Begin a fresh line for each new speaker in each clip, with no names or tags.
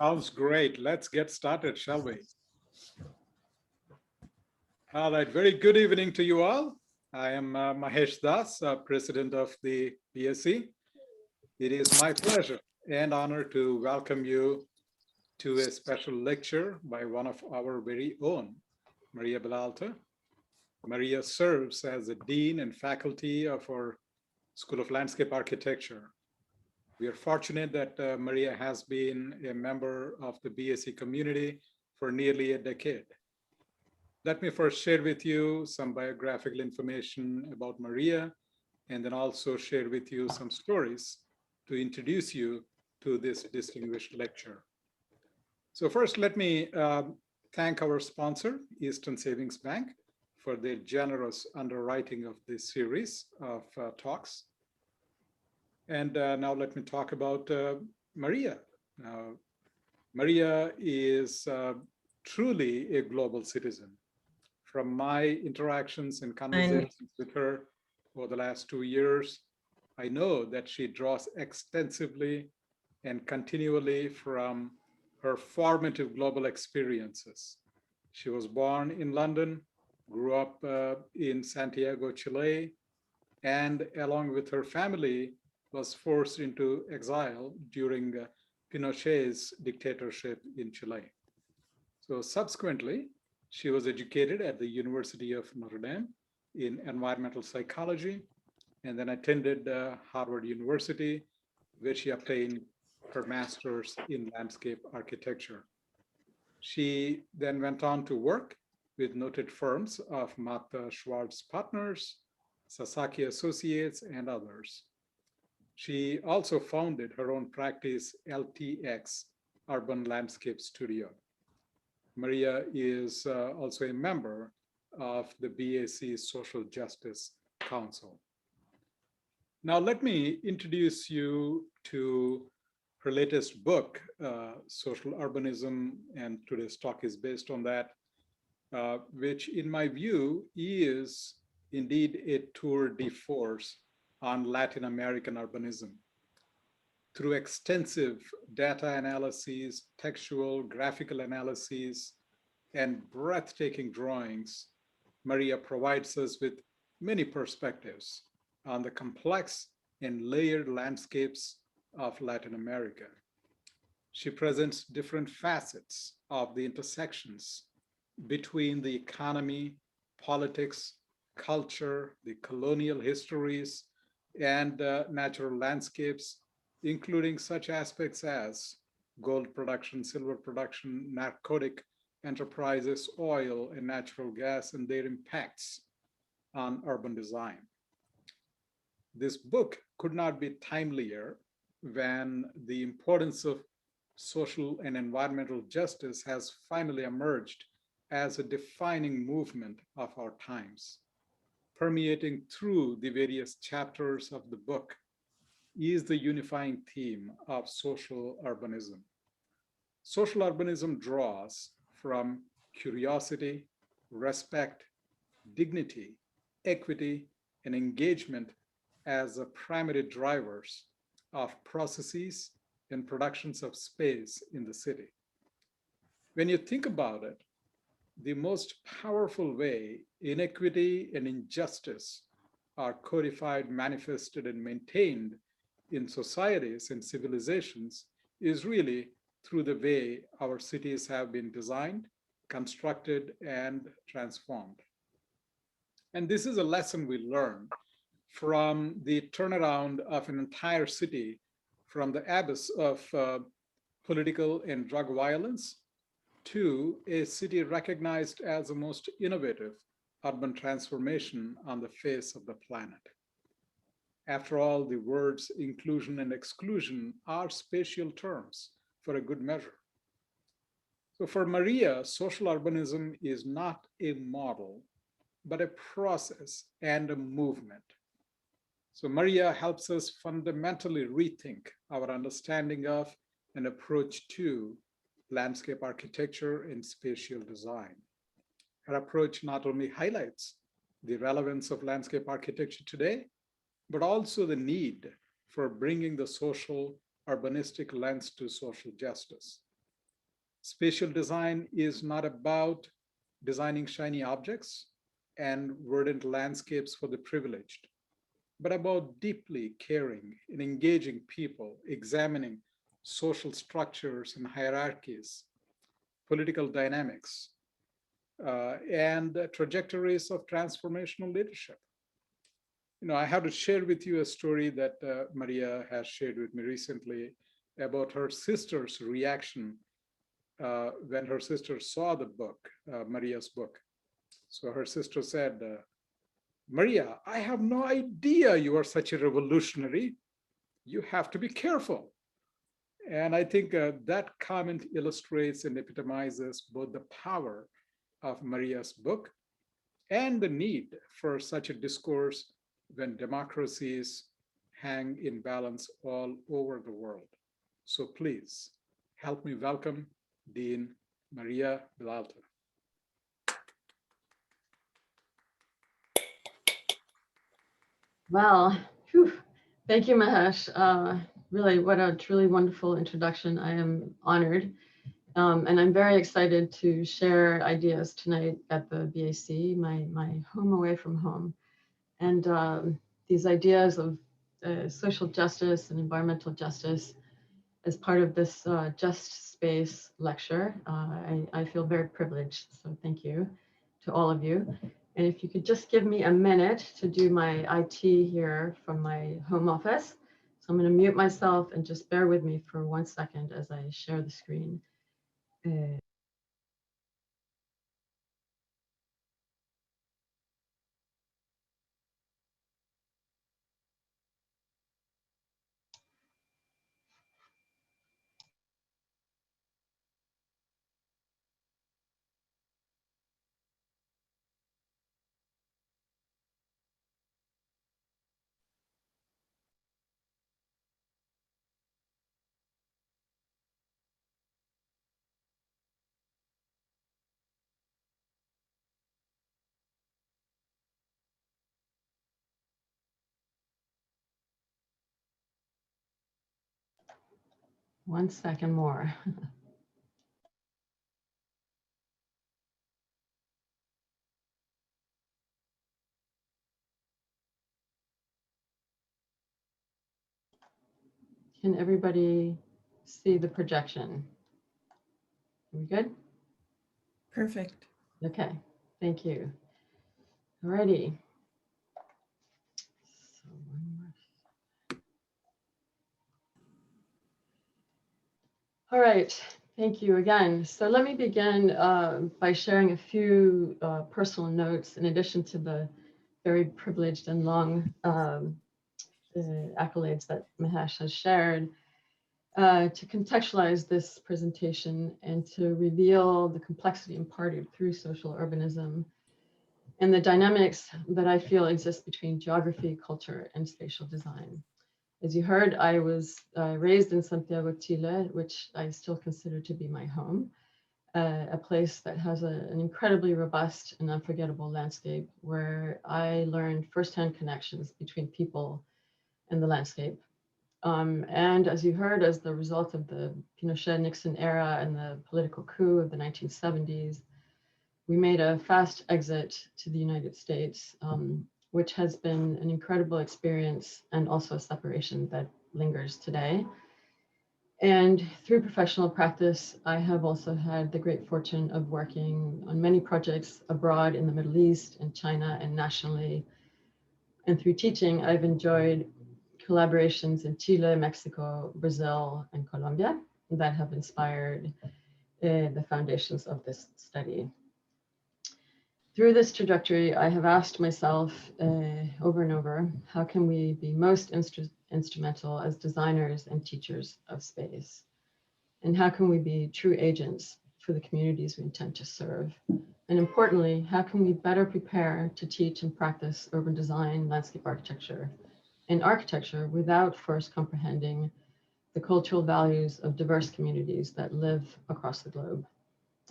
Sounds great. Let's get started, shall we? All right, very good evening to you all. I am Mahesh Das, President of the BAC. It is my pleasure and honor to welcome you to a special lecture by one of our very own, Maria Bellalta. Maria serves as the Dean and faculty of our School of Landscape Architecture. We are fortunate that Maria has been a member of the BAC community for nearly a decade. Let me first share with you some biographical information about Maria, and then also share with you some stories to introduce you to this distinguished lecture. So first, let me thank our sponsor, Eastern Savings Bank, for their generous underwriting of this series of talks. And now let me talk about Maria. Maria is truly a global citizen. From my interactions and conversations with her over the last 2 years, I know that she draws extensively and continually from her formative global experiences. She was born in London, grew up in Santiago, Chile, and along with her family was forced into exile during Pinochet's dictatorship in Chile. So subsequently, she was educated at the University of Notre Dame in environmental psychology, and then attended Harvard University, where she obtained her master's in landscape architecture. She then went on to work with noted firms of Mata Schwartz Partners, Sasaki Associates, and others. She also founded her own practice, LTX, Urban Landscape Studio. Maria is also a member of the BAC Social Justice Council. Now, let me introduce you to her latest book, Social Urbanism, and today's talk is based on that, which in my view is indeed a tour de force on Latin American urbanism. Through extensive data analyses, textual, graphical analyses, and breathtaking drawings, Maria provides us with many perspectives on the complex and layered landscapes of Latin America. She presents different facets of the intersections between the economy, politics, culture, the colonial histories, and natural landscapes, including such aspects as gold production, silver production, narcotic enterprises, oil and natural gas, and their impacts on urban design. This book could not be timelier when the importance of social and environmental justice has finally emerged as a defining movement of our times. Permeating through the various chapters of the book is the unifying theme of social urbanism. Social urbanism draws from curiosity, respect, dignity, equity, and engagement as the primary drivers of processes and productions of space in the city. When you think about it, the most powerful way inequity and injustice are codified, manifested, and maintained in societies and civilizations is really through the way our cities have been designed, constructed, and transformed. And this is a lesson we learn from the turnaround of an entire city from the abyss of political and drug violence to a city recognized as the most innovative urban transformation on the face of the planet. After all, the words inclusion and exclusion are spatial terms for a good measure. So for Maria, social urbanism is not a model, but a process and a movement. So Maria helps us fundamentally rethink our understanding of and approach to landscape architecture and spatial design. Her approach not only highlights the relevance of landscape architecture today, but also the need for bringing the social urbanistic lens to social justice. Spatial design is not about designing shiny objects and verdant landscapes for the privileged, but about deeply caring and engaging people, examining social structures and hierarchies, political dynamics, and trajectories of transformational leadership. I have to share with you a story that Maria has shared with me recently about her sister's reaction when her sister saw the book, Maria's book. So her sister said, Maria, I have no idea you are such a revolutionary. You have to be careful. And I think that comment illustrates and epitomizes both the power of Maria's book and the need for such a discourse when democracies hang in balance all over the world. So please help me welcome Dean Maria Bellalta.
Well, thank you, Mahesh. Really, what a truly wonderful introduction. I am honored. And I'm very excited to share ideas tonight at the BAC, my home away from home. And these ideas of social justice and environmental justice as part of this Just Space lecture. I feel very privileged, so thank you to all of you. And if you could just give me a minute to do my IT here from my home office. So I'm going to mute myself and just bear with me for 1 second as I share the screen. 1 second more. Can everybody see the projection? Are we good?
Perfect.
Okay, thank you. Alrighty. So all right, thank you again. So let me begin by sharing a few personal notes in addition to the very privileged and long accolades that Mahesh has shared to contextualize this presentation and to reveal the complexity imparted through social urbanism and the dynamics that I feel exist between geography, culture, and spatial design. As you heard, I was raised in Santiago, Chile, which I still consider to be my home, a place that has an incredibly robust and unforgettable landscape where I learned firsthand connections between people and the landscape. And as you heard, as the result of the Pinochet-Nixon era and the political coup of the 1970s, we made a fast exit to the United States, which has been an incredible experience and also a separation that lingers today. And through professional practice, I have also had the great fortune of working on many projects abroad in the Middle East, in China, and nationally. And through teaching, I've enjoyed collaborations in Chile, Mexico, Brazil, and Colombia that have inspired the foundations of this study. Through this trajectory, I have asked myself over and over, how can we be most instrumental as designers and teachers of space? And how can we be true agents for the communities we intend to serve? And importantly, how can we better prepare to teach and practice urban design, landscape architecture, and architecture without first comprehending the cultural values of diverse communities that live across the globe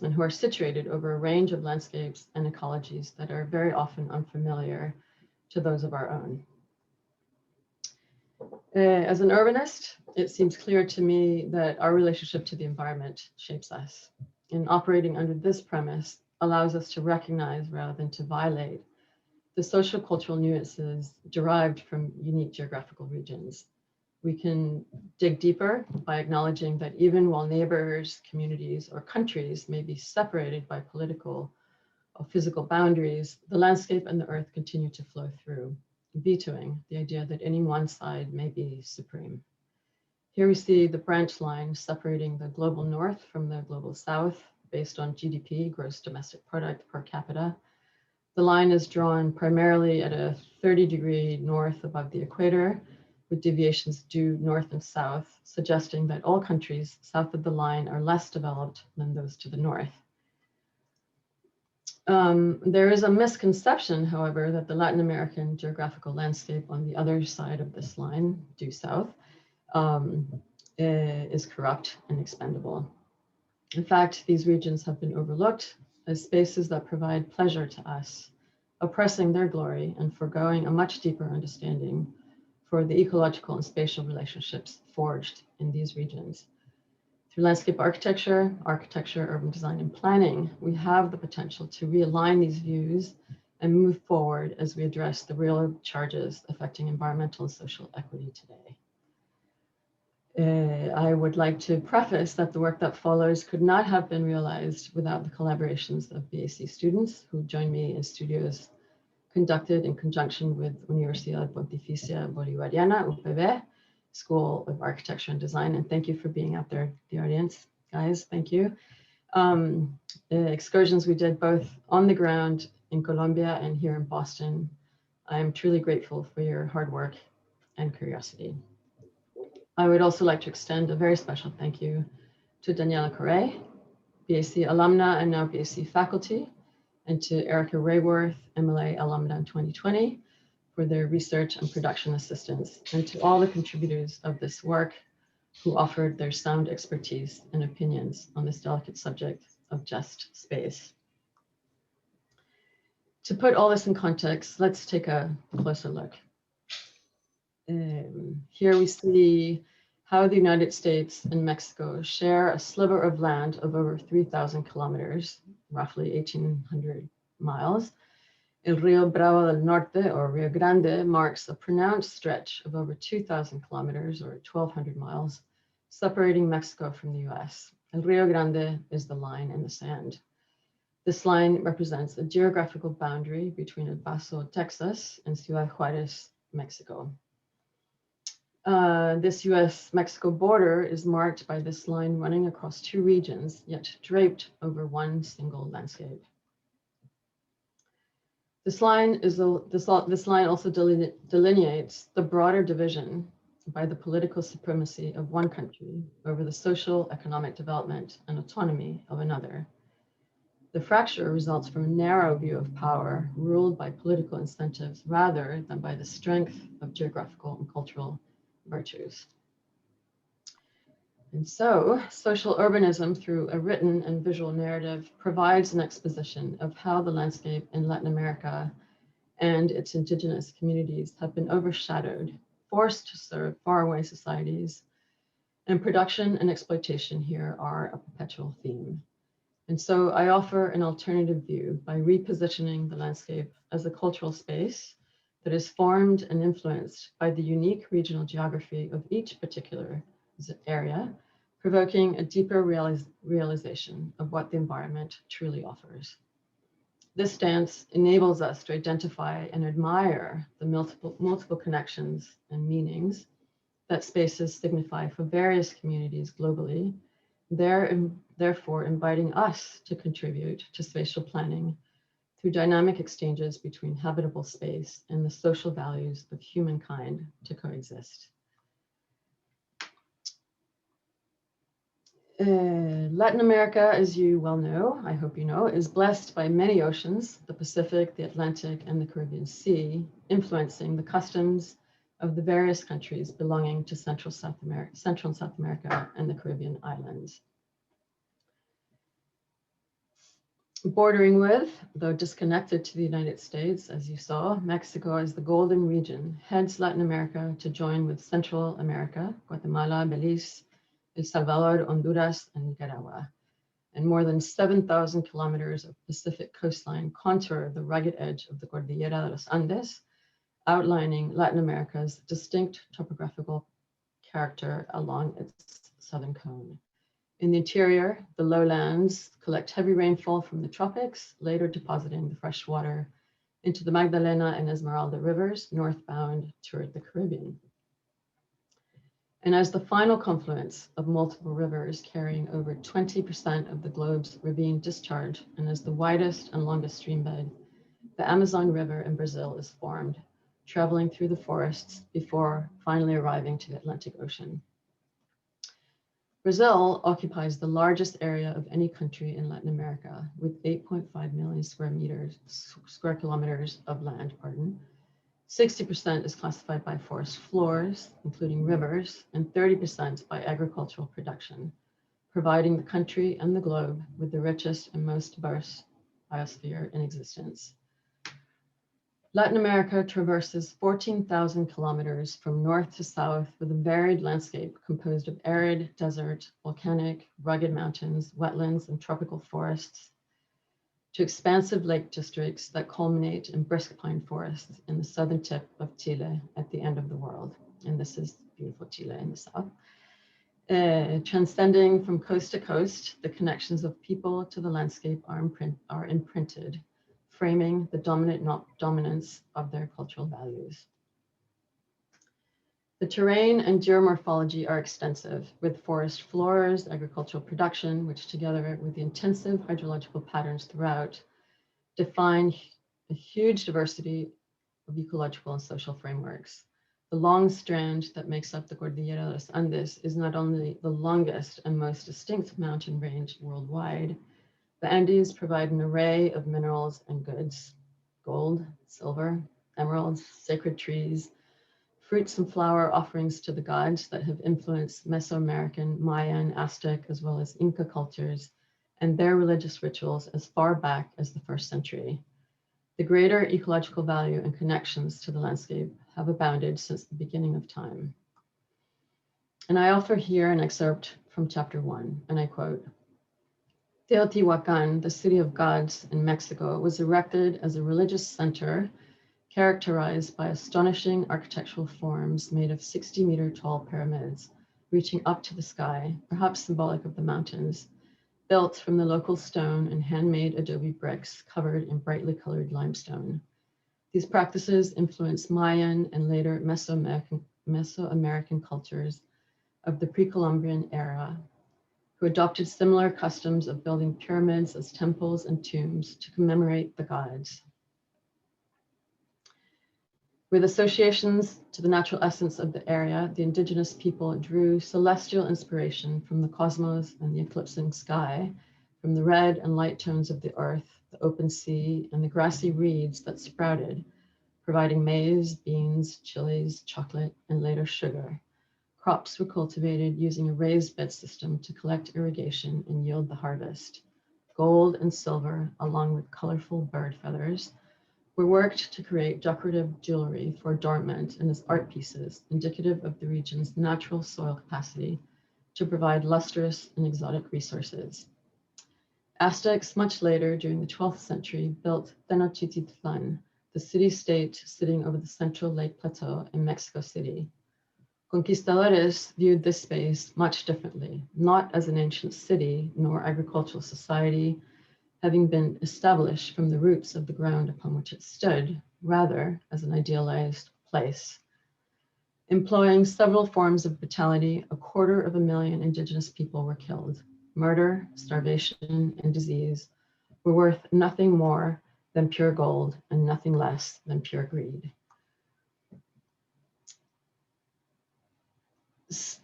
and who are situated over a range of landscapes and ecologies that are very often unfamiliar to those of our own. As an urbanist, it seems clear to me that our relationship to the environment shapes us. And operating under this premise allows us to recognize rather than to violate the social cultural nuances derived from unique geographical regions. We can dig deeper by acknowledging that even while neighbors, communities, or countries may be separated by political or physical boundaries, the landscape and the earth continue to flow through, vetoing the idea that any one side may be supreme. Here we see the branch line separating the global north from the global south based on GDP, gross domestic product per capita. The line is drawn primarily at a 30-degree north above the equator, with deviations due north and south, suggesting that all countries south of the line are less developed than those to the north. There is a misconception, however, that the Latin American geographical landscape on the other side of this line, due south, is corrupt and expendable. In fact, these regions have been overlooked as spaces that provide pleasure to us, oppressing their glory and foregoing a much deeper understanding for the ecological and spatial relationships forged in these regions. Through landscape architecture, urban design, and planning, we have the potential to realign these views and move forward as we address the real charges affecting environmental and social equity today. I would like to preface that the work that follows could not have been realized without the collaborations of BAC students who joined me in studios conducted in conjunction with Universidad Pontificia Bolivariana, UPB, School of Architecture and Design. And thank you for being out there, the audience, guys, thank you. Excursions we did both on the ground in Colombia and here in Boston. I am truly grateful for your hard work and curiosity. I would also like to extend a very special thank you to Daniela Correa, BAC alumna and now BAC faculty, and to Erica Rayworth, MLA alumna in 2020, for their research and production assistance, and to all the contributors of this work who offered their sound expertise and opinions on this delicate subject of just space. To put all this in context, let's take a closer look. Here we see how the United States and Mexico share a sliver of land of over 3,000 kilometers, roughly 1,800 miles. El Rio Bravo del Norte, or Rio Grande, marks a pronounced stretch of over 2,000 kilometers, or 1,200 miles, separating Mexico from the US. El Rio Grande is the line in the sand. This line represents a geographical boundary between El Paso, Texas, and Ciudad Juarez, Mexico. This US-Mexico border is marked by this line running across two regions, yet draped over one single landscape. This line also delineates the broader division by the political supremacy of one country over the social, economic development, and autonomy of another. The fracture results from a narrow view of power ruled by political incentives rather than by the strength of geographical and cultural virtues. And so, social urbanism through a written and visual narrative provides an exposition of how the landscape in Latin America and its indigenous communities have been overshadowed, forced to serve faraway societies, and production and exploitation here are a perpetual theme. And so I offer an alternative view by repositioning the landscape as a cultural space that is formed and influenced by the unique regional geography of each particular area, provoking a deeper realization of what the environment truly offers. This stance enables us to identify and admire the multiple connections and meanings that spaces signify for various communities globally, therefore inviting us to contribute to spatial planning through dynamic exchanges between habitable space and the social values of humankind to coexist. Latin America, as you well know, I hope you know, is blessed by many oceans, the Pacific, the Atlantic, and the Caribbean Sea, influencing the customs of the various countries belonging to Central and South America and the Caribbean islands. Bordering with, though disconnected to the United States, as you saw, Mexico as the golden region heads Latin America to join with Central America, Guatemala, Belize, El Salvador, Honduras, and Nicaragua. And more than 7,000 kilometers of Pacific coastline contour the rugged edge of the Cordillera de los Andes, outlining Latin America's distinct topographical character along its southern cone. In the interior, the lowlands collect heavy rainfall from the tropics, later depositing the fresh water into the Magdalena and Esmeralda rivers, northbound toward the Caribbean. And as the final confluence of multiple rivers carrying over 20% of the globe's ravine discharge, and as the widest and longest stream bed, the Amazon River in Brazil is formed, traveling through the forests before finally arriving to the Atlantic Ocean. Brazil occupies the largest area of any country in Latin America, with 8.5 million square kilometers of land, 60% is classified by forest floors, including rivers, and 30% by agricultural production, providing the country and the globe with the richest and most diverse biosphere in existence. Latin America traverses 14,000 kilometers from north to south with a varied landscape composed of arid, desert, volcanic, rugged mountains, wetlands, and tropical forests, to expansive lake districts that culminate in brisk pine forests in the southern tip of Chile at the end of the world. And this is beautiful Chile in the south. Transcending from coast to coast, the connections of people to the landscape are imprinted, framing the dominance of their cultural values. The terrain and geomorphology are extensive, with forest floors, agricultural production, which together with the intensive hydrological patterns throughout, define a huge diversity of ecological and social frameworks. The long strand that makes up the Cordillera de los Andes is not only the longest and most distinct mountain range worldwide. The Andes provide an array of minerals and goods: gold, silver, emeralds, sacred trees, fruits and flower offerings to the gods that have influenced Mesoamerican, Mayan, Aztec, as well as Inca cultures and their religious rituals as far back as the 1st century. The greater ecological value and connections to the landscape have abounded since the beginning of time. And I offer here an excerpt from chapter 1, and I quote, "Teotihuacan, the city of gods in Mexico, was erected as a religious center characterized by astonishing architectural forms made of 60-meter tall pyramids reaching up to the sky, perhaps symbolic of the mountains, built from the local stone and handmade adobe bricks covered in brightly colored limestone. These practices influenced Mayan and later Mesoamerican cultures of the pre-Columbian era, who adopted similar customs of building pyramids as temples and tombs to commemorate the gods. With associations to the natural essence of the area, the indigenous people drew celestial inspiration from the cosmos and the eclipsing sky, from the red and light tones of the earth, the open sea, and the grassy reeds that sprouted, providing maize, beans, chilies, chocolate, and later sugar. Crops were cultivated using a raised bed system to collect irrigation and yield the harvest. Gold and silver, along with colorful bird feathers, were worked to create decorative jewelry for adornment and as art pieces, indicative of the region's natural soil capacity to provide lustrous and exotic resources. Aztecs, much later during the 12th century, built Tenochtitlan, the city-state sitting over the central lake plateau in Mexico City. Conquistadores viewed this space much differently, not as an ancient city nor agricultural society, having been established from the roots of the ground upon which it stood, rather as an idealized place. Employing several forms of brutality, 250,000 indigenous people were killed. Murder, starvation, and disease were worth nothing more than pure gold and nothing less than pure greed.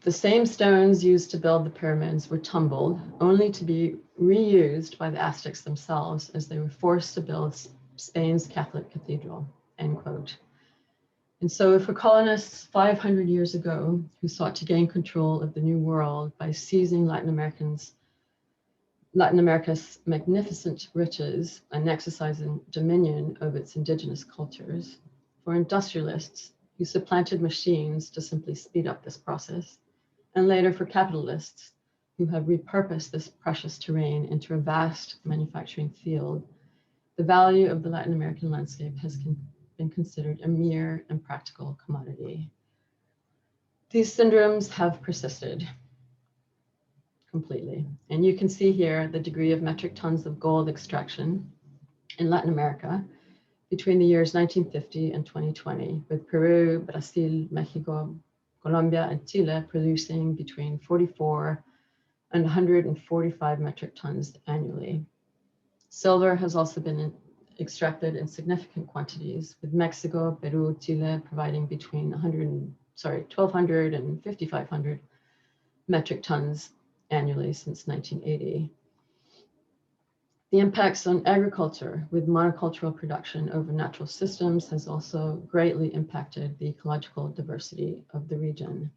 The same stones used to build the pyramids were tumbled, only to be reused by the Aztecs themselves as they were forced to build Spain's Catholic cathedral," end quote. And so for colonists 500 years ago, who sought to gain control of the New World by seizing Latin Latin America's magnificent riches and exercising dominion over its indigenous cultures, for industrialists who supplanted machines to simply speed up this process, and later for capitalists who have repurposed this precious terrain into a vast manufacturing field, the value of the Latin American landscape has been considered a mere and practical commodity. These syndromes have persisted completely. And you can see here the degree of metric tons of gold extraction in Latin America between the years 1950 and 2020, with Peru, Brazil, Mexico, Colombia, and Chile producing between 44 and 145 metric tons annually. Silver has also been extracted in significant quantities, with Mexico, Peru, Chile providing between 1,200 and 5,500 metric tons annually since 1980. The impacts on agriculture with monocultural production over natural systems has also greatly impacted the ecological diversity of the region.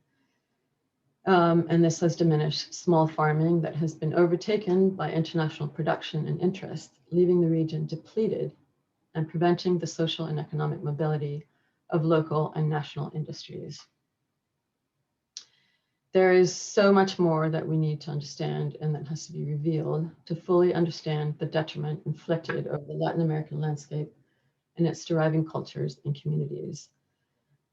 And this has diminished small farming that has been overtaken by international production and interest, leaving the region depleted and preventing the social and economic mobility of local and national industries. There is so much more that we need to understand and that has to be revealed to fully understand the detriment inflicted over the Latin American landscape and its deriving cultures and communities.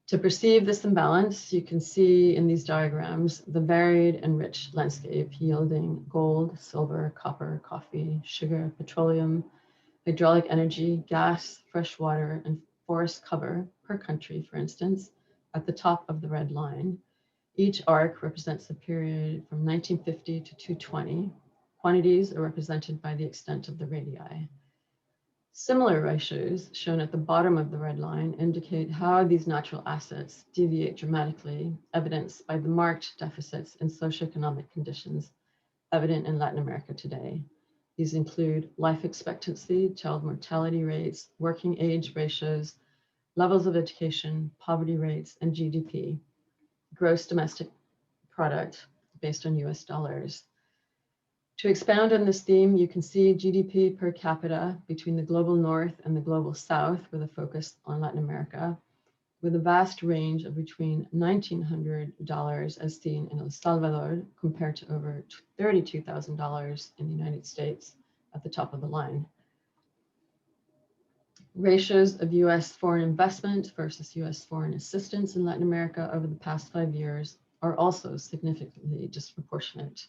To perceive this imbalance, you can see in these diagrams the varied and rich landscape yielding gold, silver, copper, coffee, sugar, petroleum, hydraulic energy, gas, fresh water, and forest cover per country, for instance, at the top of the red line. Each arc represents a period from 1950 to 220. Quantities are represented by the extent of the radii. Similar ratios shown at the bottom of the red line indicate how these natural assets deviate dramatically, evidenced by the marked deficits in socioeconomic conditions evident in Latin America today. These include life expectancy, child mortality rates, working age ratios, levels of education, poverty rates, and GDP, gross domestic product based on US dollars. To expound on this theme, you can see GDP per capita between the global north and the global south with a focus on Latin America, with a vast range of between $1,900 as seen in El Salvador compared to over $32,000 in the United States at the top of the line. Ratios of US foreign investment versus US foreign assistance in Latin America over the past 5 years are also significantly disproportionate.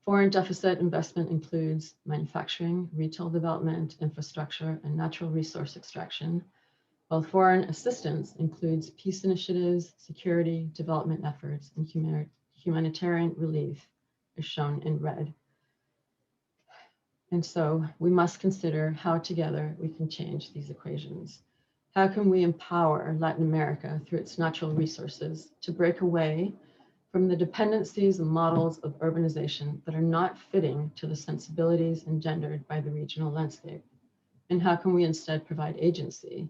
Foreign deficit investment includes manufacturing, retail development, infrastructure, and natural resource extraction, while foreign assistance includes peace initiatives, security, development efforts, and humanitarian relief, as shown in red. And so we must consider how together we can change these equations. How can we empower Latin America through its natural resources to break away from the dependencies and models of urbanization that are not fitting to the sensibilities engendered by the regional landscape? And how can we instead provide agency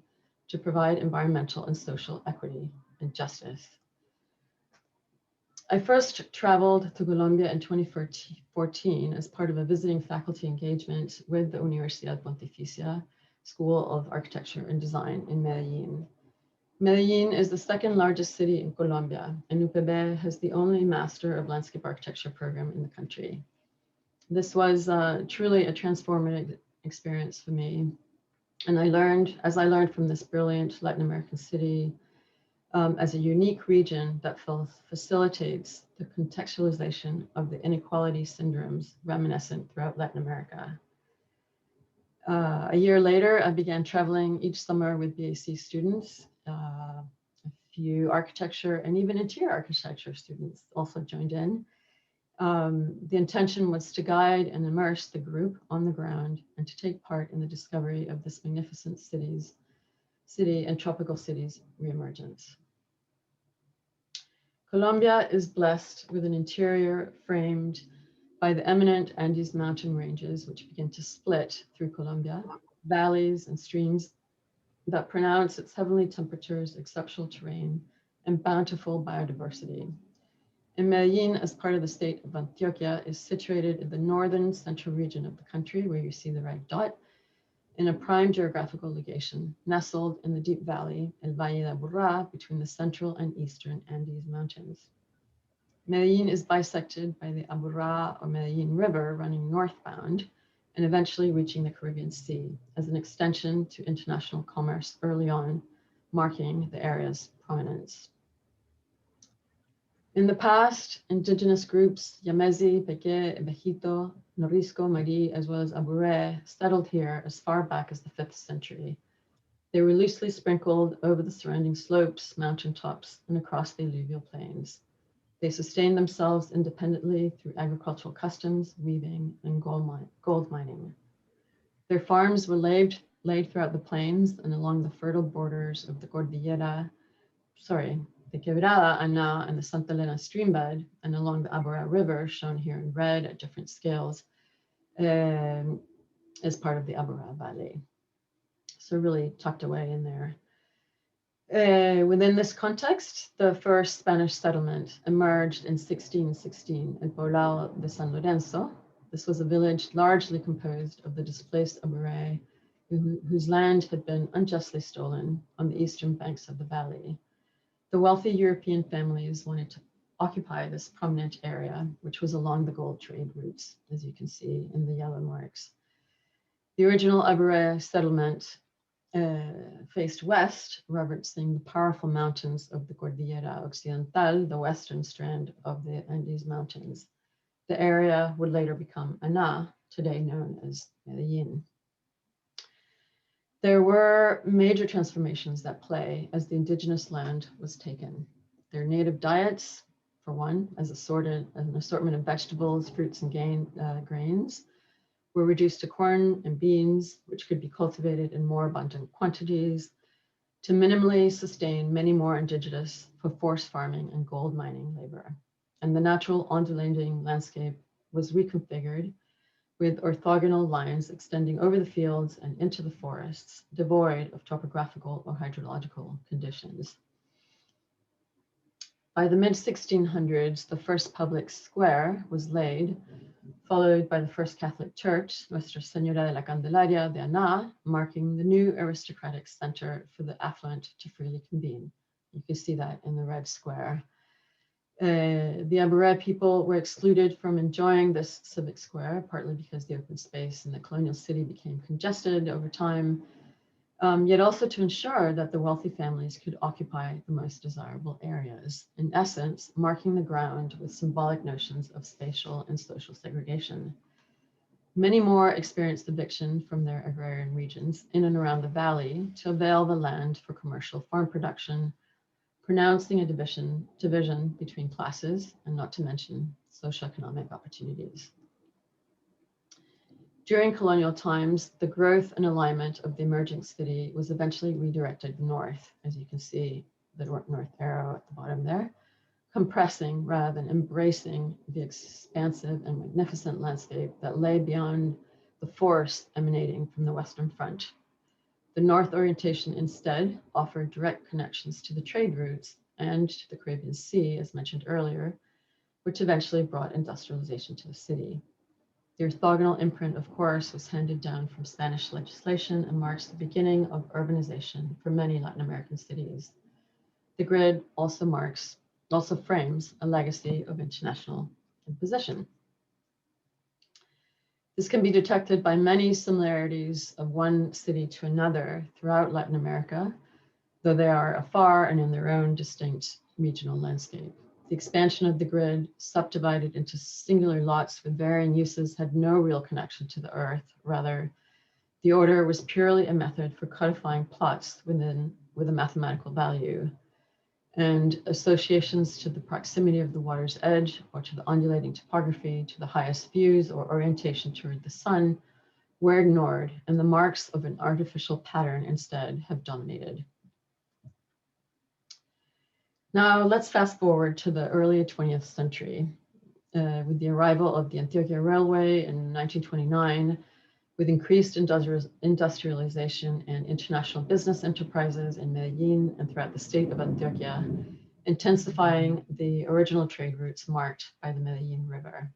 to provide environmental and social equity and justice? I first traveled to Colombia in 2014 as part of a visiting faculty engagement with the Universidad Pontificia School of Architecture and Design in Medellin. Medellin is the second largest city in Colombia, and UPB has the only Master of Landscape Architecture program in the country. This was truly a transformative experience for me. And as I learned from this brilliant Latin American city, as a unique region that facilitates the contextualization of the inequality syndromes reminiscent throughout Latin America. A year later, I began traveling each summer with BAC students. A few architecture and even interior architecture students also joined in. The intention was to guide and immerse the group on the ground and to take part in the discovery of this magnificent city and tropical cities reemergence. Colombia is blessed with an interior framed by the eminent Andes mountain ranges, which begin to split through Colombia, valleys and streams that pronounce its heavenly temperatures, exceptional terrain, and bountiful biodiversity. And Medellin, as part of the state of Antioquia, is situated in the northern central region of the country, where you see the red dot, in a prime geographical location, nestled in the deep valley, El Valle de Aburrá, between the central and eastern Andes Mountains. Medellin is bisected by the Aburrá or Medellin River running northbound and eventually reaching the Caribbean Sea as an extension to international commerce early on, marking the area's prominence. In the past, indigenous groups, Yamezi, Peque, Ebejito, Norisco, Mari, as well as Aburré, settled here as far back as the 5th century. They were loosely sprinkled over the surrounding slopes, mountaintops, and across the alluvial plains. They sustained themselves independently through agricultural customs, weaving, and gold mining. Their farms were laid throughout the plains and along the fertile borders of the the Quebrada, Ana, and the Santa Elena streambed, and along the Aburrá River, shown here in red at different scales, as part of the Aburrá Valley. So really tucked away in there. Within this context, the first Spanish settlement emerged in 1616 at Poblado de San Lorenzo. This was a village largely composed of the displaced Aburré, whose land had been unjustly stolen on the eastern banks of the valley. The wealthy European families wanted to occupy this prominent area, which was along the gold trade routes, as you can see in the yellow marks. The original Aburré settlement faced west, reverencing the powerful mountains of the Cordillera Occidental, the western strand of the Andes Mountains. The area would later become Ana, today known as Medellin. There were major transformations at play as the indigenous land was taken. Their native diets, for one, as an assortment of vegetables, fruits, and grains, were reduced to corn and beans, which could be cultivated in more abundant quantities, to minimally sustain many more indigenous for forced farming and gold mining labor. And the natural undulating landscape was reconfigured with orthogonal lines extending over the fields and into the forests, devoid of topographical or hydrological conditions. By the mid-1600s, the first public square was laid, followed by the first Catholic church, Nuestra Señora de la Candelaria de Ana, marking the new aristocratic center for the affluent to freely convene. You can see that in the red square. The Aburré people were excluded from enjoying this civic square, partly because the open space in the colonial city became congested over time, yet also to ensure that the wealthy families could occupy the most desirable areas, in essence, marking the ground with symbolic notions of spatial and social segregation. Many more experienced eviction from their agrarian regions in and around the valley to avail the land for commercial farm production, pronouncing a division between classes, and not to mention socioeconomic opportunities. During colonial times, the growth and alignment of the emerging city was eventually redirected north, as you can see the north arrow at the bottom there, compressing rather than embracing the expansive and magnificent landscape that lay beyond the forest emanating from the Western Front. The north orientation instead offered direct connections to the trade routes and to the Caribbean Sea, as mentioned earlier, which eventually brought industrialization to the city. The orthogonal imprint, of course, was handed down from Spanish legislation and marks the beginning of urbanization for many Latin American cities. The grid also frames a legacy of international imposition. This can be detected by many similarities of one city to another throughout Latin America, though they are afar and in their own distinct regional landscape. The expansion of the grid, subdivided into singular lots with varying uses, had no real connection to the earth. Rather, the order was purely a method for codifying plots with a mathematical value, and associations to the proximity of the water's edge or to the undulating topography, to the highest views or orientation toward the sun were ignored, and the marks of an artificial pattern instead have dominated. Now let's fast forward to the early 20th century with the arrival of the Antioquia Railway in 1929, with increased industrialization and international business enterprises in Medellin and throughout the state of Antioquia. intensifying the original trade routes marked by the Medellin River.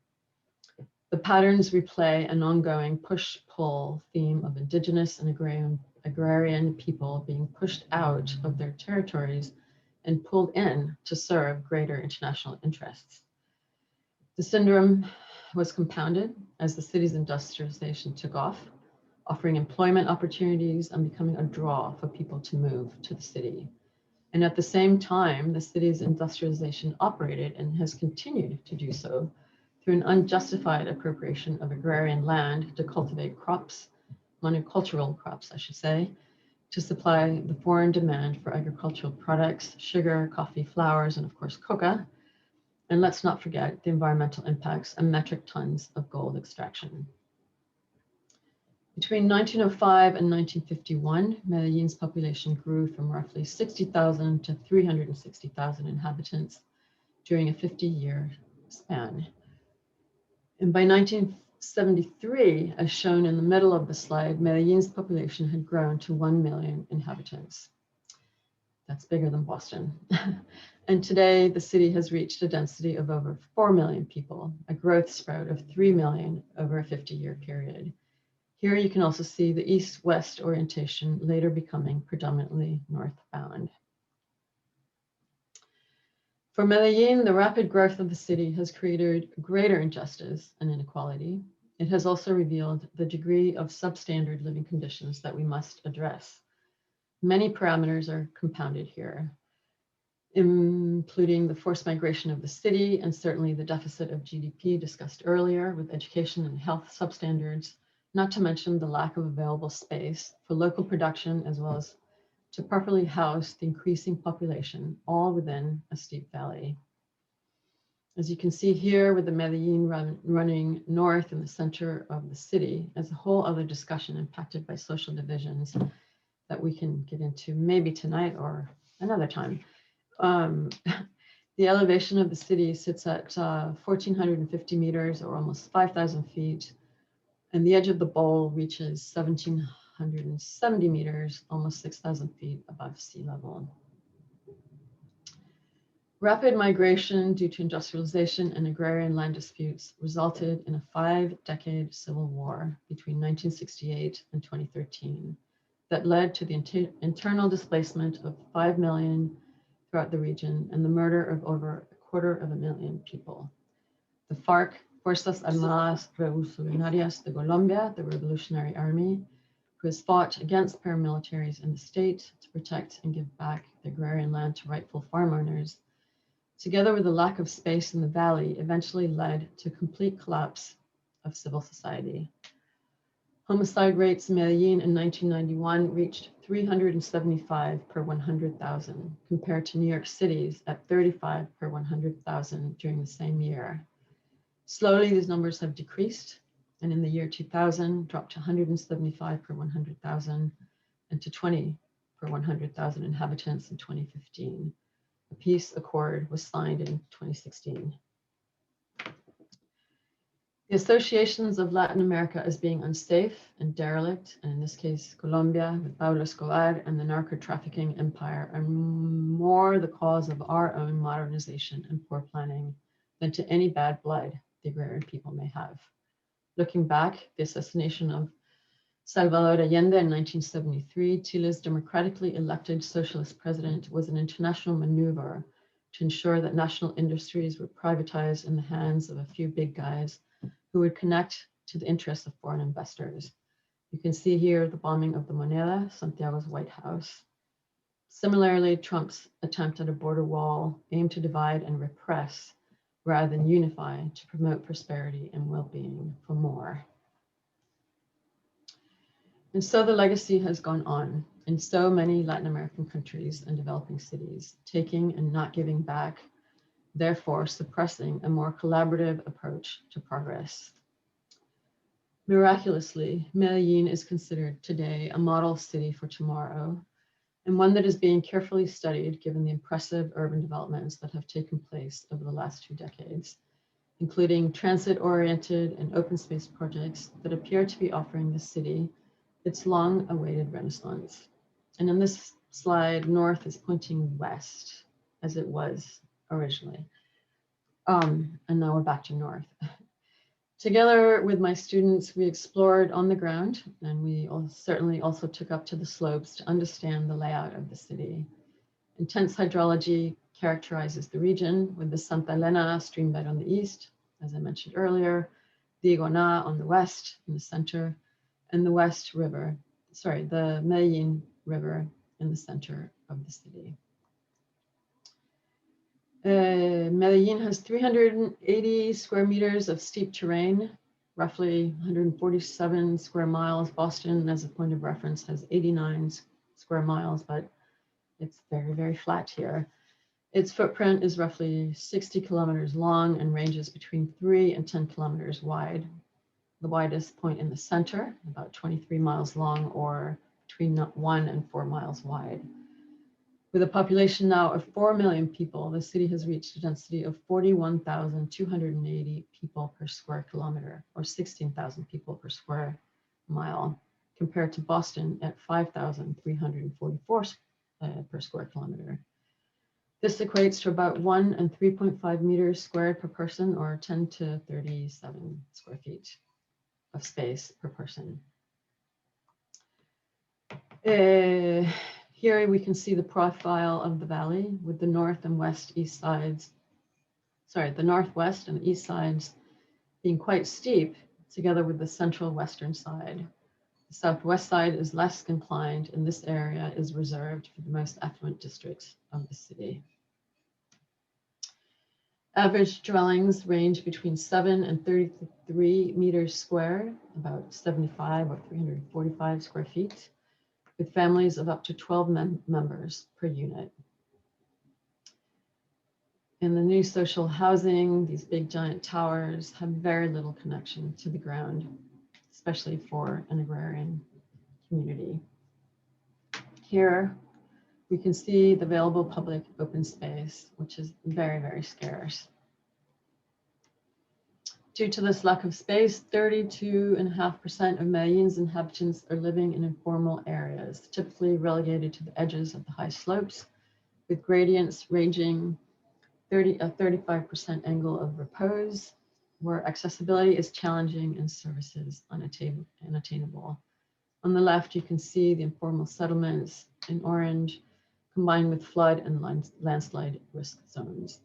The patterns replay an ongoing push-pull theme of indigenous and agrarian people being pushed out of their territories and pulled in to serve greater international interests. The syndrome was compounded as the city's industrialization took off, offering employment opportunities and becoming a draw for people to move to the city. And at the same time, the city's industrialization operated and has continued to do so through an unjustified appropriation of agrarian land to cultivate crops, monocultural crops, I should say, to supply the foreign demand for agricultural products, sugar, coffee, flowers, and of course, coca. And let's not forget the environmental impacts and metric tons of gold extraction. Between 1905 and 1951, Medellin's population grew from roughly 60,000 to 360,000 inhabitants during a 50-year span. And by 1973, as shown in the middle of the slide, Medellin's population had grown to 1 million inhabitants. That's bigger than Boston. And today, the city has reached a density of over 4 million people, a growth sprout of 3 million over a 50-year period. Here you can also see the east-west orientation later becoming predominantly northbound. For Medellin, the rapid growth of the city has created greater injustice and inequality. It has also revealed the degree of substandard living conditions that we must address. Many parameters are compounded here, including the forced migration of the city and certainly the deficit of GDP discussed earlier with education and health substandards, not to mention the lack of available space for local production as well as to properly house the increasing population, all within a steep valley. As you can see here with the Medellin running north in the center of the city, as a whole other discussion impacted by social divisions that we can get into maybe tonight or another time. The elevation of the city sits at 1,450 meters or almost 5,000 feet. And the edge of the bowl reaches 1,770 meters, almost 6,000 feet above sea level. Rapid migration due to industrialization and agrarian land disputes resulted in a 5-decade civil war between 1968 and 2013 that led to the internal displacement of 5 million throughout the region and the murder of over 250,000 people. The FARC, Fuerzas Armadas Revolucionarias de Colombia, the Revolutionary Army, who has fought against paramilitaries in the state to protect and give back the agrarian land to rightful farm owners, together with the lack of space in the valley, eventually led to complete collapse of civil society. Homicide rates in Medellin in 1991 reached 375 per 100,000, compared to New York City's at 35 per 100,000 during the same year. Slowly, these numbers have decreased, and in the year 2000, dropped to 175 per 100,000 and to 20 per 100,000 inhabitants in 2015. A peace accord was signed in 2016. The associations of Latin America as being unsafe and derelict, and in this case, Colombia with Pablo Escobar and the narco-trafficking empire, are more the cause of our own modernization and poor planning than to any bad blood the agrarian people may have. Looking back, the assassination of Salvador Allende in 1973, Chile's democratically elected socialist president, was an international maneuver to ensure that national industries were privatized in the hands of a few big guys who would connect to the interests of foreign investors. You can see here the bombing of the Moneda, Santiago's White House. Similarly, Trump's attempt at a border wall aimed to divide and repress rather than unify to promote prosperity and well-being for more. And so the legacy has gone on in so many Latin American countries and developing cities, taking and not giving back, therefore suppressing a more collaborative approach to progress. Miraculously, Medellin is considered today a model city for tomorrow, and one that is being carefully studied given the impressive urban developments that have taken place over the last 2 decades, including transit-oriented and open space projects that appear to be offering the city its long-awaited renaissance. And in this slide, north is pointing west. as it was originally. And now we're back to north. Together with my students, we explored on the ground, and we certainly also took up to the slopes to understand the layout of the city. Intense hydrology characterizes the region, with the Santa Elena streambed on the east, as I mentioned earlier, the Iguana on the west in the center, and the the Medellin River in the center of the city. Medellin has 380 square meters of steep terrain, roughly 147 square miles. Boston, as a point of reference, has 89 square miles, but it's very, very flat here. Its footprint is roughly 60 kilometers long and ranges between 3 and 10 kilometers wide. The widest point in the center, about 23 miles long, or between 1 and 4 miles wide. With a population now of 4 million people, the city has reached a density of 41,280 people per square kilometer, or 16,000 people per square mile, compared to Boston at 5,344 per square kilometer. This equates to about 1 and 3.5 meters squared per person, or 10 to 37 square feet of space per person. Here we can see the profile of the valley with the north and west east sides, the northwest and east sides being quite steep, together with the central western side. The southwest side is less inclined, and this area is reserved for the most affluent districts of the city. Average dwellings range between 7 and 33 meters square, about 75 or 345 square feet, with families of up to 12 members per unit. In the new social housing, these big giant towers have very little connection to the ground, especially for an agrarian community. Here, we can see the available public open space, which is very, very scarce. Due to this lack of space, 32.5% of Medellin's inhabitants are living in informal areas, typically relegated to the edges of the high slopes, with gradients ranging a 35% angle of repose, where accessibility is challenging and services unattainable. On the left, you can see the informal settlements in orange, combined with flood and landslide risk zones.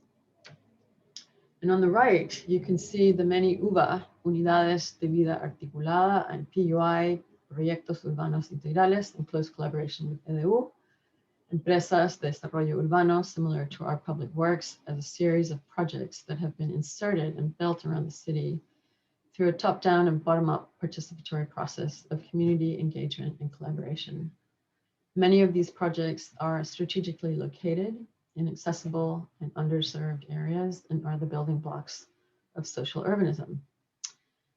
And on the right, you can see the many UVA, Unidades de Vida Articulada, and PUI, Proyectos Urbanos Integrales, in close collaboration with EDU, Empresas de Desarrollo Urbano, similar to our public works, as a series of projects that have been inserted and built around the city through a top-down and bottom-up participatory process of community engagement and collaboration. Many of these projects are strategically located in accessible and underserved areas and are the building blocks of social urbanism.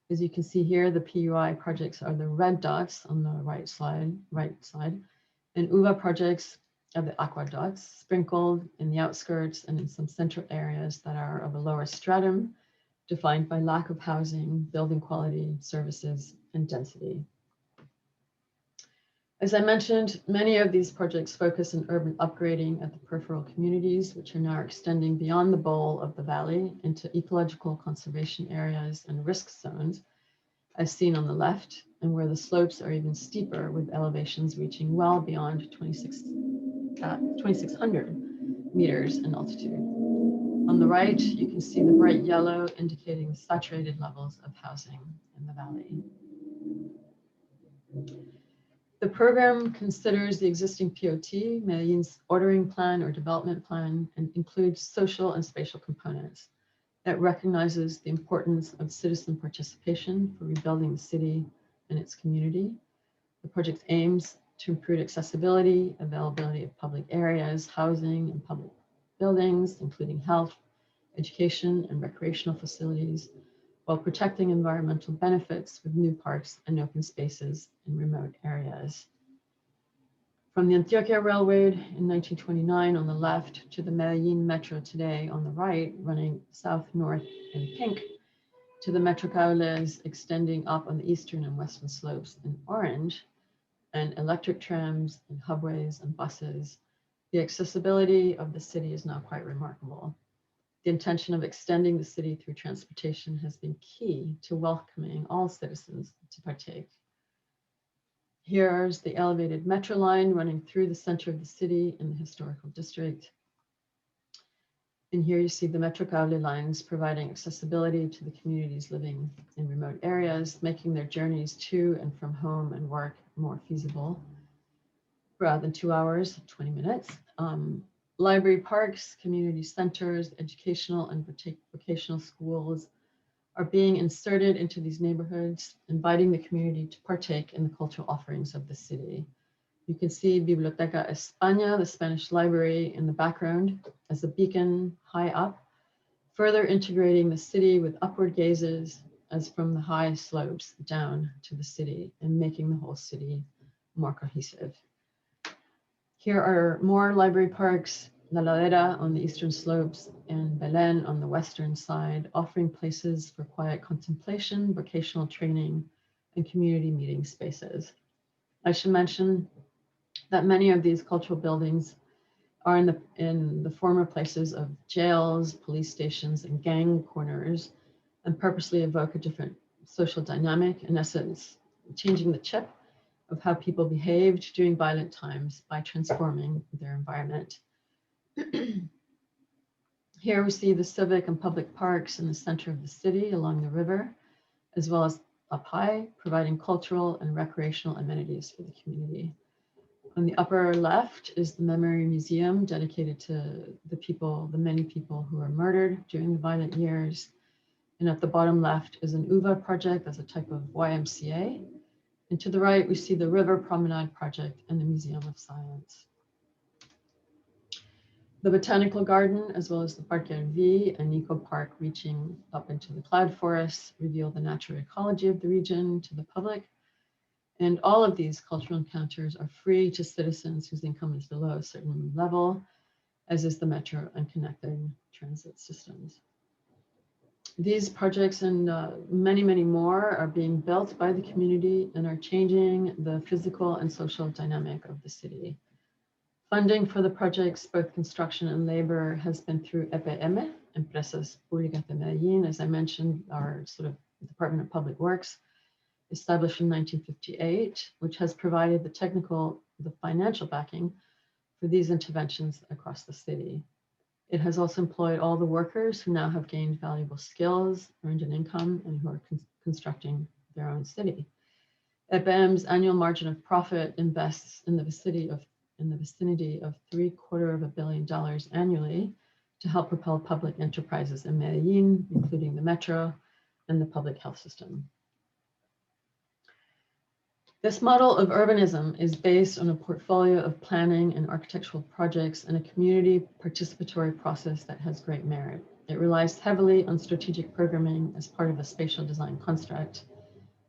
As you can see here, the PUI projects are the red dots on the right side, and UVA projects are the aqua dots, sprinkled in the outskirts and in some central areas that are of a lower stratum, defined by lack of housing, building quality, services, and density. As I mentioned, many of these projects focus on urban upgrading at the peripheral communities, which are now extending beyond the bowl of the valley into ecological conservation areas and risk zones, as seen on the left, and where the slopes are even steeper, with elevations reaching well beyond 2,600 meters in altitude. On the right, you can see the bright yellow indicating saturated levels of housing in the valley. The program considers the existing POT, Medellin's ordering plan or development plan, and includes social and spatial components. That recognizes the importance of citizen participation for rebuilding the city and its community. The project aims to improve accessibility, availability of public areas, housing, and public buildings, including health, education, and recreational facilities, while protecting environmental benefits with new parks and open spaces in remote areas. From the Antioquia Railroad in 1929 on the left to the Medellin Metro today on the right, running south-north in pink, to the metrocables extending up on the eastern and western slopes in orange, and electric trams and hubways and buses, The accessibility of the city is now quite remarkable. The intention of extending the city through transportation has been key to welcoming all citizens to partake. Here's the elevated metro line running through the center of the city in the historical district. And here you see the Metrocable lines providing accessibility to the communities living in remote areas, making their journeys to and from home and work more feasible. Rather than 2 hours, 20 minutes. Library parks, community centers, educational and vocational schools are being inserted into these neighborhoods, inviting the community to partake in the cultural offerings of the city. You can see Biblioteca España, the Spanish library, in the background as a beacon high up, further integrating the city with upward gazes as from the high slopes down to the city and making the whole city more cohesive. Here are more library parks, La Ladera on the eastern slopes and Belén on the western side, offering places for quiet contemplation, vocational training, and community meeting spaces. I should mention that many of these cultural buildings are in the former places of jails, police stations, and gang corners, and purposely evoke a different social dynamic, in essence, changing the chip of how people behaved during violent times by transforming their environment. Here we see the civic and public parks in the center of the city along the river, as well as up high, providing cultural and recreational amenities for the community. On the upper left is the Memory Museum dedicated to the many people who were murdered during the violent years. And at the bottom left is an UVA project as a type of YMCA. And to the right, we see the River Promenade Project and the Museum of Science. The Botanical Garden, as well as the Parque V and Eco Park reaching up into the cloud forests, reveal the natural ecology of the region to the public. And all of these cultural encounters are free to citizens whose income is below a certain level, as is the metro and connected transit systems. These projects and many, many more are being built by the community and are changing the physical and social dynamic of the city. Funding for the projects, both construction and labor, has been through EPM, Empresas Públicas de Medellín, as I mentioned, our sort of Department of Public Works, established in 1958, which has provided the financial backing for these interventions across the city. It has also employed all the workers who now have gained valuable skills, earned an income, and who are constructing their own city. EPM's annual margin of profit invests in the vicinity of $750 million annually to help propel public enterprises in Medellin, including the metro and the public health system. This model of urbanism is based on a portfolio of planning and architectural projects and a community participatory process that has great merit. It relies heavily on strategic programming as part of a spatial design construct,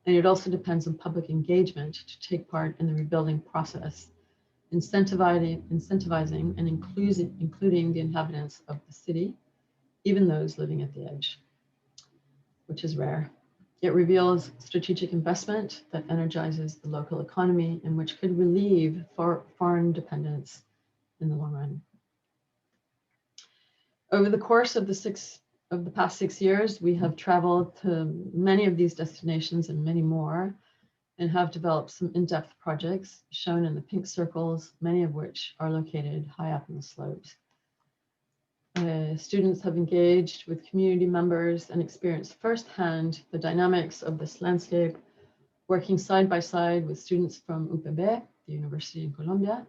and it also depends on public engagement to take part in the rebuilding process, incentivizing and including the inhabitants of the city, even those living at the edge, which is rare. It reveals strategic investment that energizes the local economy and which could relieve foreign dependence in the long run. Over the course of the past 6 years, we have traveled to many of these destinations and many more, and have developed some in-depth projects shown in the pink circles, many of which are located high up in the slopes. Students have engaged with community members and experienced firsthand the dynamics of this landscape, working side by side with students from UPB, the university in Colombia.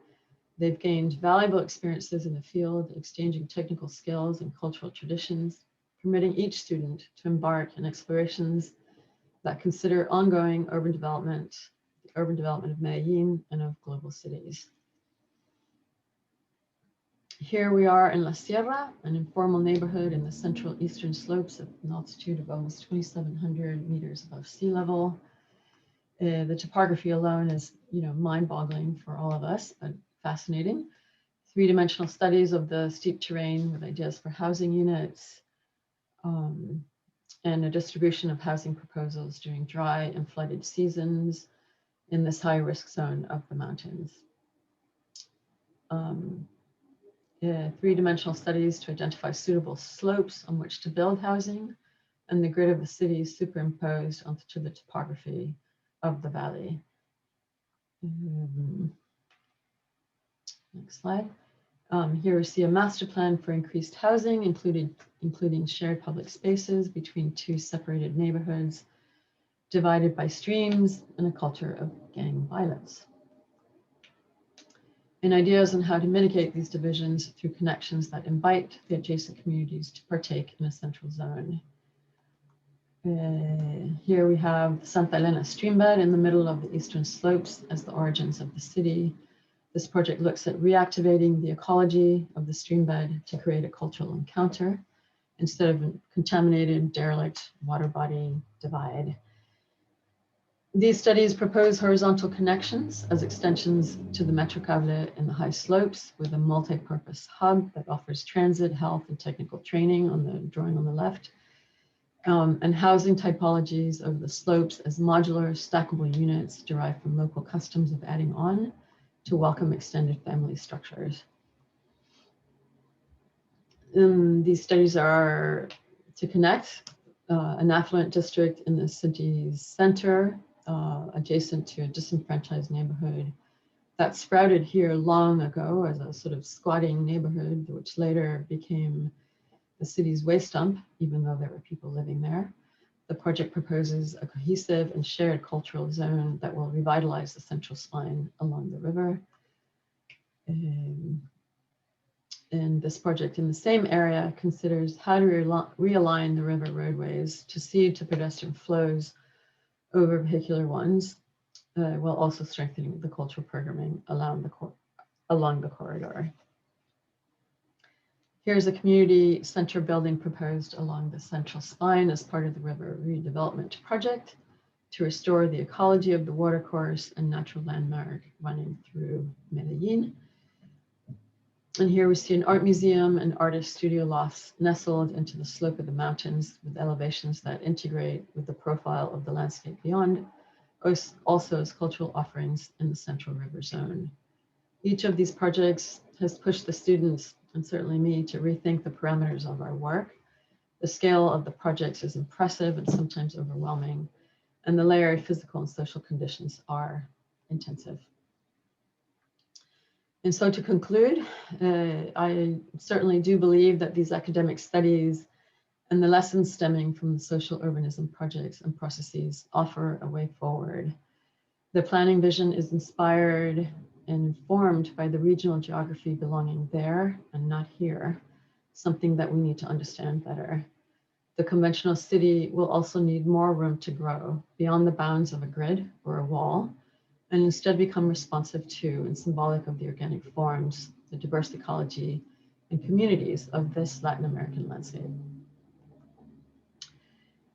They've gained valuable experiences in the field, exchanging technical skills and cultural traditions, permitting each student to embark in explorations that consider ongoing urban development, the urban development of Medellin and of global cities. Here we are in La Sierra, an informal neighborhood in the central eastern slopes at an altitude of almost 2,700 meters above sea level. The topography alone is, mind-boggling for all of us, but fascinating. Three-dimensional studies of the steep terrain with ideas for housing units, and a distribution of housing proposals during dry and flooded seasons in this high-risk zone of the mountains. three-dimensional studies to identify suitable slopes on which to build housing, and the grid of the city is superimposed onto the topography of the valley. Next slide. Here we see a master plan for increased housing, including shared public spaces between two separated neighborhoods, divided by streams and a culture of gang violence. And ideas on how to mitigate these divisions through connections that invite the adjacent communities to partake in a central zone. Here we have the Santa Elena streambed in the middle of the eastern slopes as the origins of the city. This project looks at reactivating the ecology of the streambed to create a cultural encounter instead of a contaminated, derelict water body divide. These studies propose horizontal connections as extensions to the Metrocable in the high slopes with a multi-purpose hub that offers transit, health, and technical training on the drawing on the left, and housing typologies of the slopes as modular, stackable units derived from local customs of adding on to welcome extended family structures. These studies are to connect an affluent district in the city's center, adjacent to a disenfranchised neighborhood that sprouted here long ago as a sort of squatting neighborhood, which later became the city's waste dump, even though there were people living there. The project proposes a cohesive and shared cultural zone that will revitalize the central spine along the river. And this project in the same area considers how to realign the river roadways to cede to pedestrian flows over vehicular ones, while also strengthening the cultural programming along the corridor. Here's a community center building proposed along the central spine as part of the river redevelopment project to restore the ecology of the watercourse and natural landmark running through Medellin. And here we see an art museum and artist studio lofts nestled into the slope of the mountains with elevations that integrate with the profile of the landscape beyond, also as cultural offerings in the central river zone. Each of these projects has pushed the students, and certainly me, to rethink the parameters of our work. The scale of the projects is impressive and sometimes overwhelming, and the layered physical and social conditions are intensive. And so to conclude, I certainly do believe that these academic studies and the lessons stemming from the social urbanism projects and processes offer a way forward. The planning vision is inspired and informed by the regional geography belonging there and not here, something that we need to understand better. The conventional city will also need more room to grow beyond the bounds of a grid or a wall, and instead become responsive to and symbolic of the organic forms, the diverse ecology and communities of this Latin American landscape.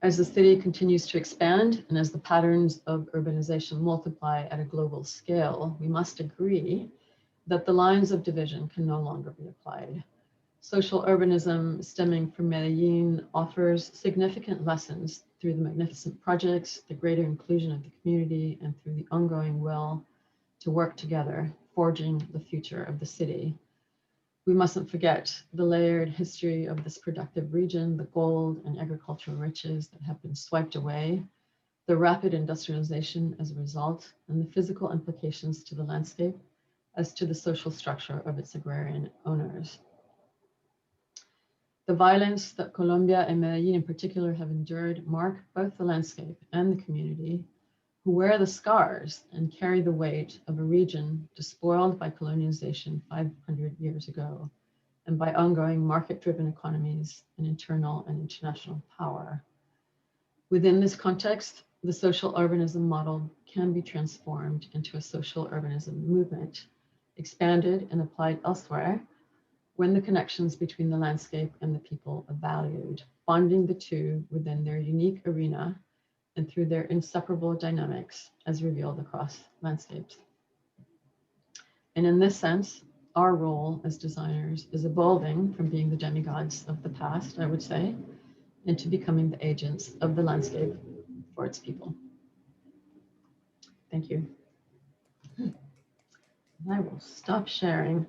As the city continues to expand and as the patterns of urbanization multiply at a global scale, we must agree that the lines of division can no longer be applied. Social urbanism stemming from Medellin offers significant lessons through the magnificent projects, the greater inclusion of the community, and through the ongoing will to work together, forging the future of the city. We mustn't forget the layered history of this productive region, the gold and agricultural riches that have been swiped away, the rapid industrialization as a result, and the physical implications to the landscape as to the social structure of its agrarian owners. The violence that Colombia and Medellin in particular have endured mark both the landscape and the community, who wear the scars and carry the weight of a region despoiled by colonialization 500 years ago, and by ongoing market-driven economies and internal and international power. Within this context, the social urbanism model can be transformed into a social urbanism movement, expanded and applied elsewhere, when the connections between the landscape and the people are valued, bonding the two within their unique arena and through their inseparable dynamics as revealed across landscapes. And in this sense, our role as designers is evolving from being the demigods of the past, I would say, into becoming the agents of the landscape for its people. Thank you. I will stop sharing.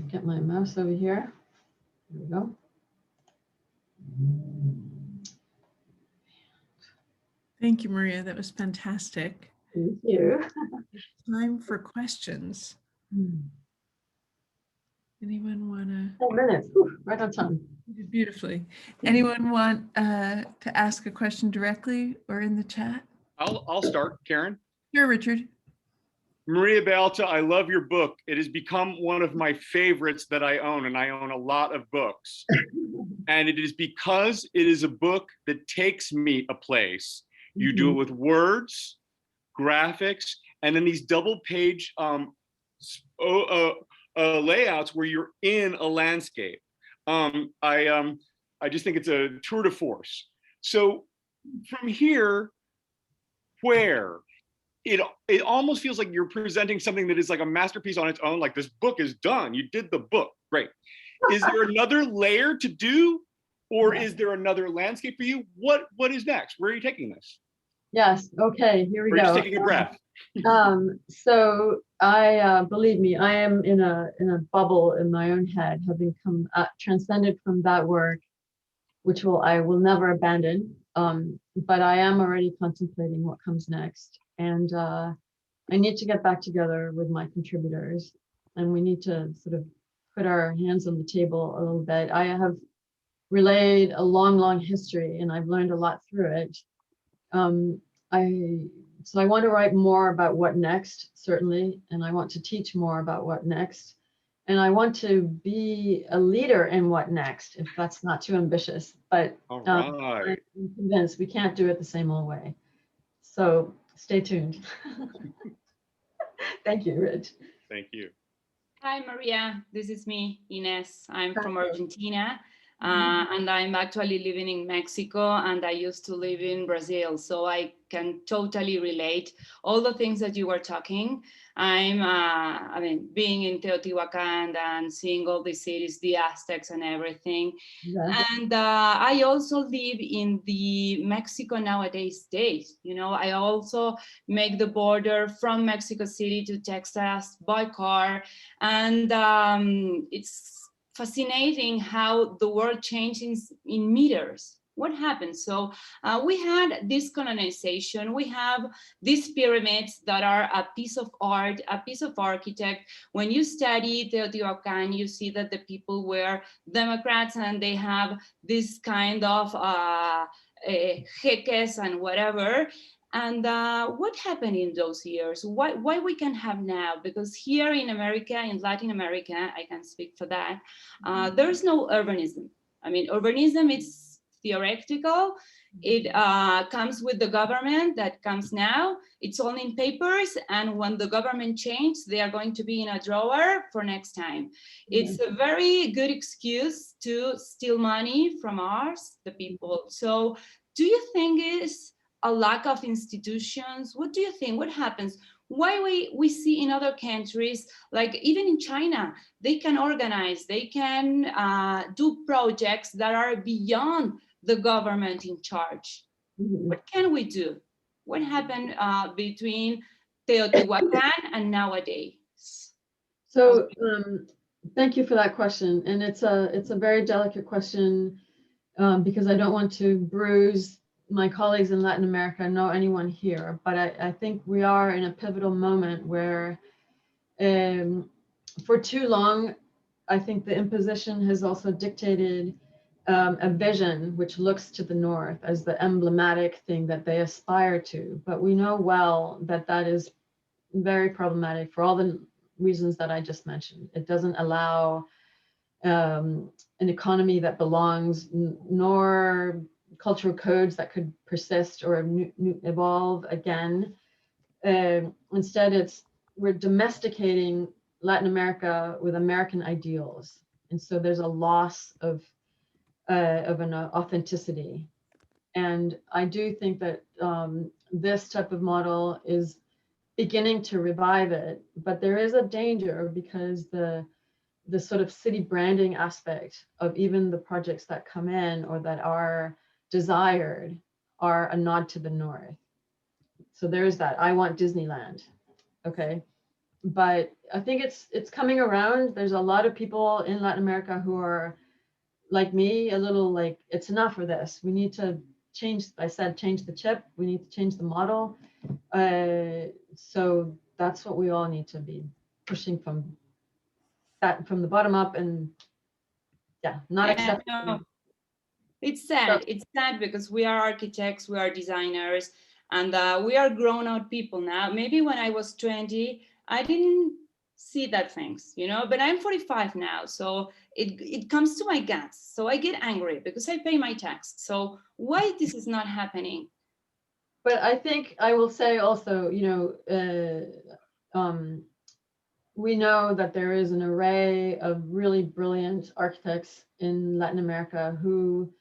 get my mouse over here. There we go.
Thank you, Maria. That was fantastic.
Thank you.
Time for questions. Anyone want to?
10 minutes, Whew, right on time.
You did beautifully. Anyone want to ask a question directly or in the chat?
I'll start, Karen.
Sure, Richard.
Maria Bellalta, I love your book. It has become one of my favorites that I own, and I own a lot of books. And it is because it is a book that takes me a place. You do it with words, graphics, and then these double page layouts where you're in a landscape. I just think it's a tour de force. So from here, where it almost feels like you're presenting something that is like a masterpiece on its own, like this book is done, you did the book, great. Is there another layer to do, or is there another landscape for you? What is next? Where are you taking this?
Yes, okay, here we
We're
go.
just taking a breath.
So I, believe me, I am in a bubble in my own head, having come transcended from that work, which I will never abandon. But I am already contemplating what comes next. And I need to get back together with my contributors, and we need to sort of put our hands on the table a little bit. I have relayed a long history, and I've learned a lot through it. So I want to write more about what next, certainly, and I want to teach more about what next. And I want to be a leader in what next, if that's not too ambitious. But
All right.
I'm convinced we can't do it the same old way. So stay tuned. Thank you, Rich.
Thank you.
Hi, Maria. This is me, Ines. I'm from Argentina, and I'm actually living in Mexico, and I used to live in Brazil, so I can totally relate all the things that you were talking. I mean, being in Teotihuacan and seeing all the cities, the Aztecs and everything.
Yeah.
And I also live in the Mexico nowadays state. You know, I also make the border from Mexico City to Texas by car. And it's fascinating how the world changes in meters. What happened? So we had this colonization. We have these pyramids that are a piece of art, a piece of architect. When you study Teotihuacan, you see that the people were Democrats, and they have this kind of jeques and whatever. And what happened in those years? Why we can have now? Because here in America, in Latin America, I can speak for that, there's no urbanism. I mean, urbanism is theoretical. It comes with the government that comes now. It's all in papers. And when the government changes, they are going to be in a drawer for next time. It's a very good excuse to steal money from us, the people. So do you think it's a lack of institutions? What do you think? What happens? Why we see in other countries, like even in China, they can organize, they can do projects that are beyond the government in charge. What can we do? What happened between Teotihuacan and nowadays?
So thank you for that question. And it's a very delicate question because I don't want to bruise my colleagues in Latin America, nor anyone here, but I think we are in a pivotal moment where for too long, I think the imposition has also dictated a vision which looks to the north as the emblematic thing that they aspire to. But we know well that that is very problematic for all the reasons that I just mentioned. It doesn't allow an economy that belongs, nor cultural codes that could persist or evolve again. Instead, we're domesticating Latin America with American ideals. And so there's a loss of an authenticity. And I do think that this type of model is beginning to revive it, but there is a danger because the sort of city branding aspect of even the projects that come in or that are desired are a nod to the north. So there's that. I want Disneyland. Okay. but I think it's coming around. There's a lot of people in Latin America who are like me, a little like, it's enough for this. We need to change, I said, change the chip. We need to change the model. So that's what we all need to be pushing from the bottom up, and yeah, not accepting.
No, it's sad. It's sad because we are architects, we are designers, and we are grown-out people now. Maybe when I was 20, I didn't see that things, you know, but I'm 45 now, so it comes to my guts. So I get angry because I pay my tax. So why this is not happening?
But I think I will say also, you know, we know that there is an array of really brilliant architects in Latin America who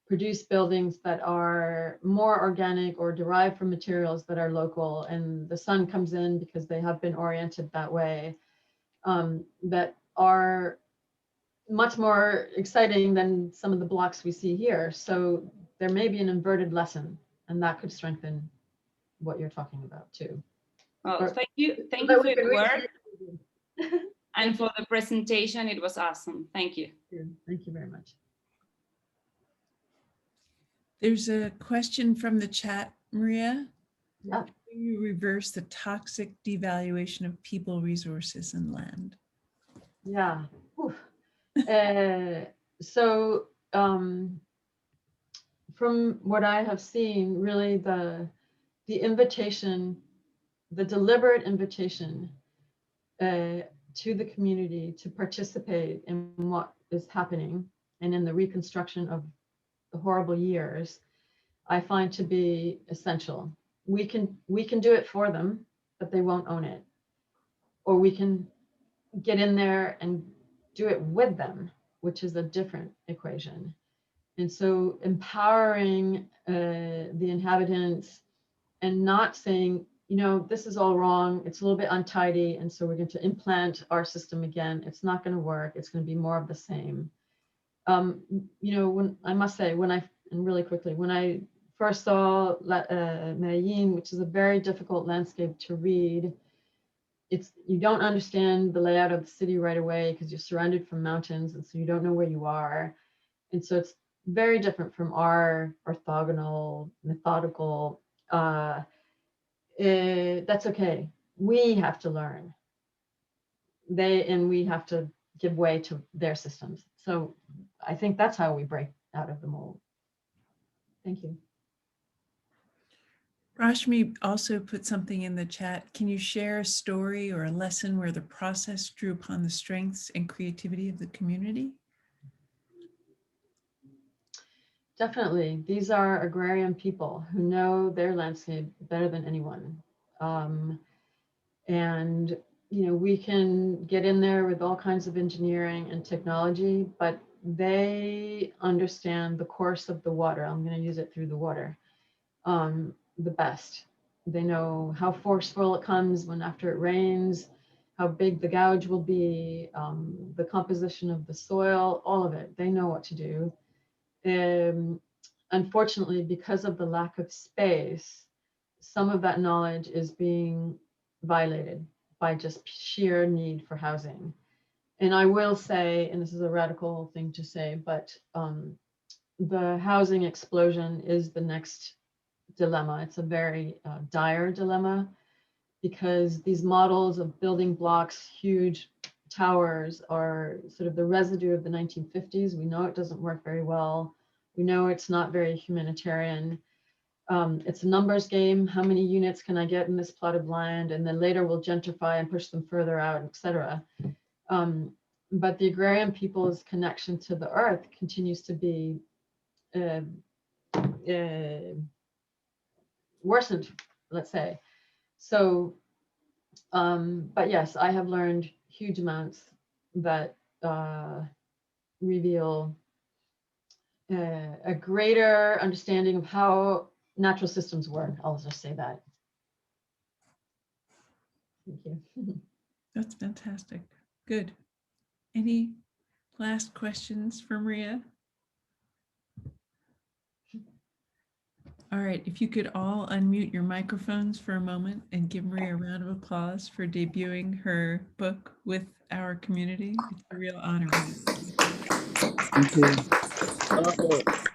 produce buildings that are more organic or derived from materials that are local, and the sun comes in because they have been oriented that way, that are much more exciting than some of the blocks we see here. So there may be an inverted lesson, and that could strengthen what you're talking about too.
Oh, thank you for your work and for the presentation. It was awesome. Thank you.
Thank you very much.
There's a question from the chat, Maria.
Yeah.
How do you reverse the toxic devaluation of people, resources, and land?
Yeah. So from what I have seen, really the invitation, the deliberate invitation to the community to participate in what is happening and in the reconstruction of the horrible years, I find to be essential. We can do it for them, but they won't own it. Or we can get in there and do it with them, which is a different equation. And so empowering the inhabitants and not saying, you know, this is all wrong, it's a little bit untidy, and so we're going to implant our system again. It's not going to work. It's going to be more of the same. You know, when I must say, and really quickly, when I first saw Medellin, which is a very difficult landscape to read, you don't understand the layout of the city right away because you're surrounded from mountains, and so you don't know where you are. And so it's very different from our orthogonal, methodical. That's okay. We have to learn. We have to give way to their systems. So I think that's how we break out of the mold. Thank you.
Rashmi also put something in the chat. Can you share a story or a lesson where the process drew upon the strengths and creativity of the community?
Definitely. These are agrarian people who know their landscape better than anyone. And, you know, we can get in there with all kinds of engineering and technology, but they understand the course of the water. I'm going to use it through the water the best. They know how forceful it comes when after it rains, how big the gouge will be, the composition of the soil, all of it. They know what to do. Unfortunately, because of the lack of space, some of that knowledge is being violated by just sheer need for housing. And I will say, and this is a radical thing to say, but the housing explosion is the next dilemma. It's a very dire dilemma, because these models of building blocks, huge towers, are sort of the residue of the 1950s. We know it doesn't work very well. We know it's not very humanitarian. It's a numbers game. How many units can I get in this plot of land? And then later we'll gentrify and push them further out, et cetera. But the agrarian people's connection to the earth continues to be worsened, let's say. So, but yes, I have learned huge amounts that reveal a greater understanding of how natural systems work. I'll just say that. Thank you.
That's fantastic. Good. Any last questions for Maria? All right, if you could all unmute your microphones for a moment and give Maria a round of applause for debuting her book with our community. It's a real honor.
Thank you.